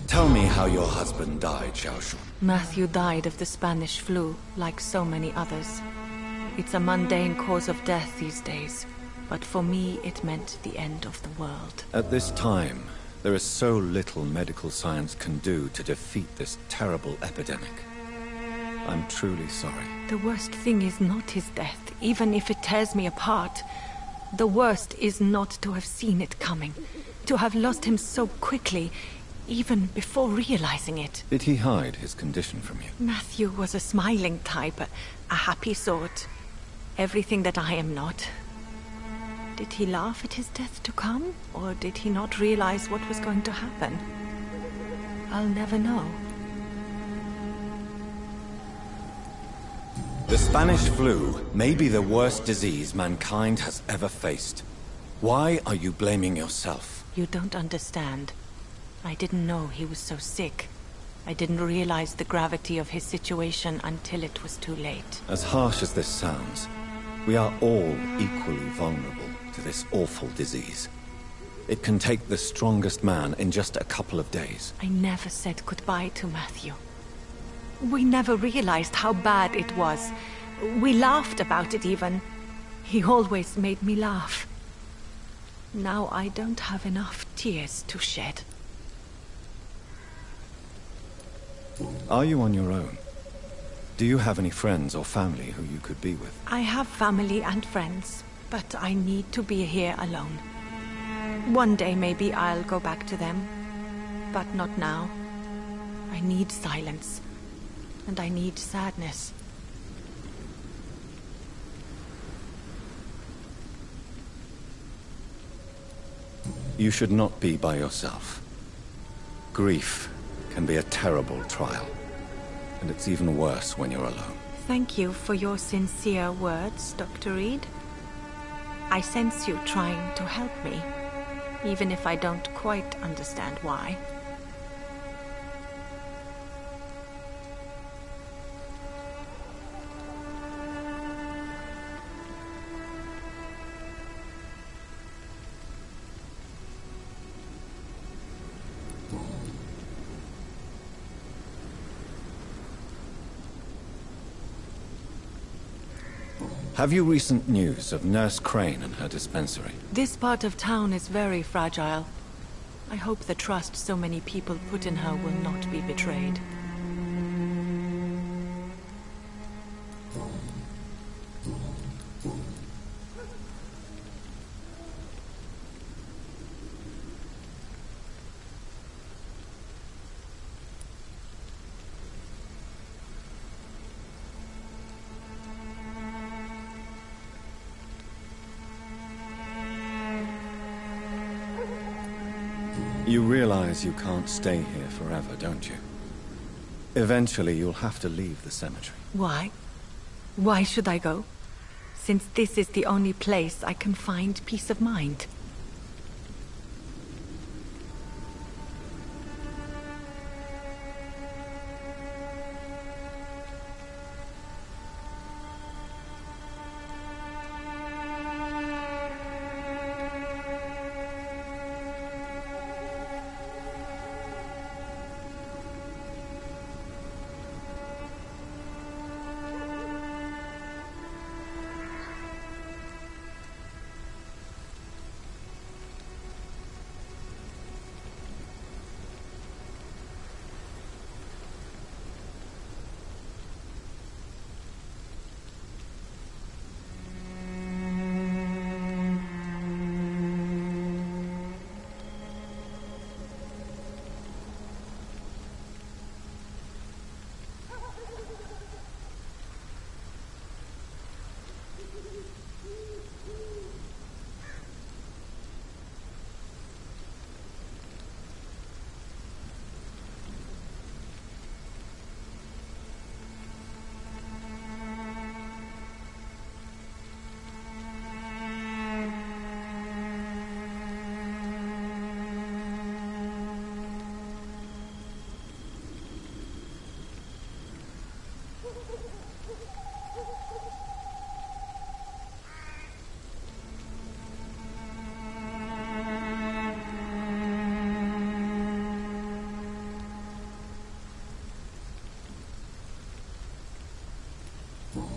Tell me how your husband died, Xiao Shun. Matthew died of the Spanish flu, like so many others. It's a mundane cause of death these days, but for me it meant the end of the world. At this time, there is so little medical science can do to defeat this terrible epidemic. I'm truly sorry. The worst thing is not his death, even if it tears me apart. The worst is not to have seen it coming, to have lost him so quickly, even before realizing it. Did he hide his condition from you? Matthew was a smiling type, a happy sort. Everything that I am not. Did he laugh at his death to come, or did he not realize what was going to happen? I'll never know. The Spanish flu may be the worst disease mankind has ever faced. Why are you blaming yourself? You don't understand. I didn't know he was so sick. I didn't realize the gravity of his situation until it was too late. As harsh as this sounds, we are all equally vulnerable to this awful disease. It can take the strongest man in just a couple of days. I never said goodbye to Matthew. We never realized how bad it was. We laughed about it even. He always made me laugh. Now I don't have enough tears to shed. Are you on your own? Do you have any friends or family who you could be with? I have family and friends, but I need to be here alone. One day maybe I'll go back to them, but not now. I need silence, and I need sadness. You should not be by yourself. Grief can be a terrible trial, and it's even worse when you're alone. Thank you for your sincere words, Dr. Reed. I sense you trying to help me, even if I don't quite understand why. Have you recent news of Nurse Crane and her dispensary? This part of town is very fragile. I hope the trust so many people put in her will not be betrayed. You realize you can't stay here forever, don't you? Eventually, you'll have to leave the cemetery. Why? Why should I go? Since this is the only place I can find peace of mind.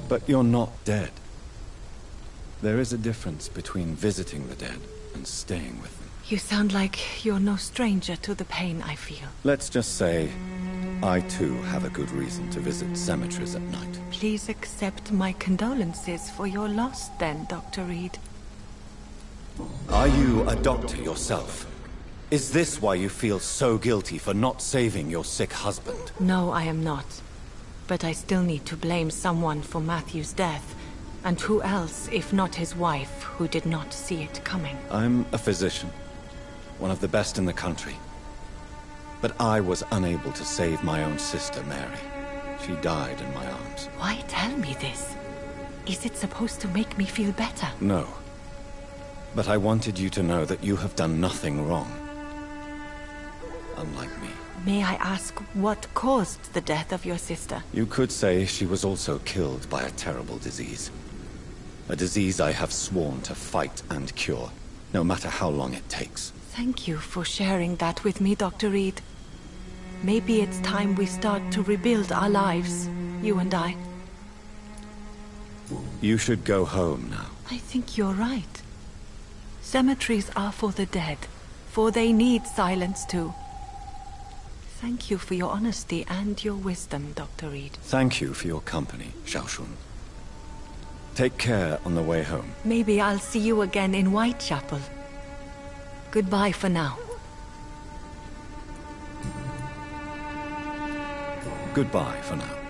But you're not dead. There is a difference between visiting the dead and staying with them. You sound like you're no stranger to the pain I feel. Let's just say, I too have a good reason to visit cemeteries at night. Please accept my condolences for your loss then, Dr. Reed. Are you a doctor yourself? Is this why you feel so guilty for not saving your sick husband? No, I am not. But I still need to blame someone for Matthew's death. And who else, if not his wife, who did not see it coming? I'm a physician. One of the best in the country. But I was unable to save my own sister, Mary. She died in my arms. Why tell me this? Is it supposed to make me feel better? No. But I wanted you to know that you have done nothing wrong. Unlike me. May I ask what caused the death of your sister? You could say she was also killed by a terrible disease. A disease I have sworn to fight and cure, no matter how long it takes. Thank you for sharing that with me, Dr. Reed. Maybe it's time we start to rebuild our lives, you and I. You should go home now. I think you're right. Cemeteries are for the dead, for they need silence too. Thank you for your honesty and your wisdom, Dr. Reed. Thank you for your company, Xiaoshun. Take care on the way home. Maybe I'll see you again in Whitechapel. Goodbye for now. Goodbye for now.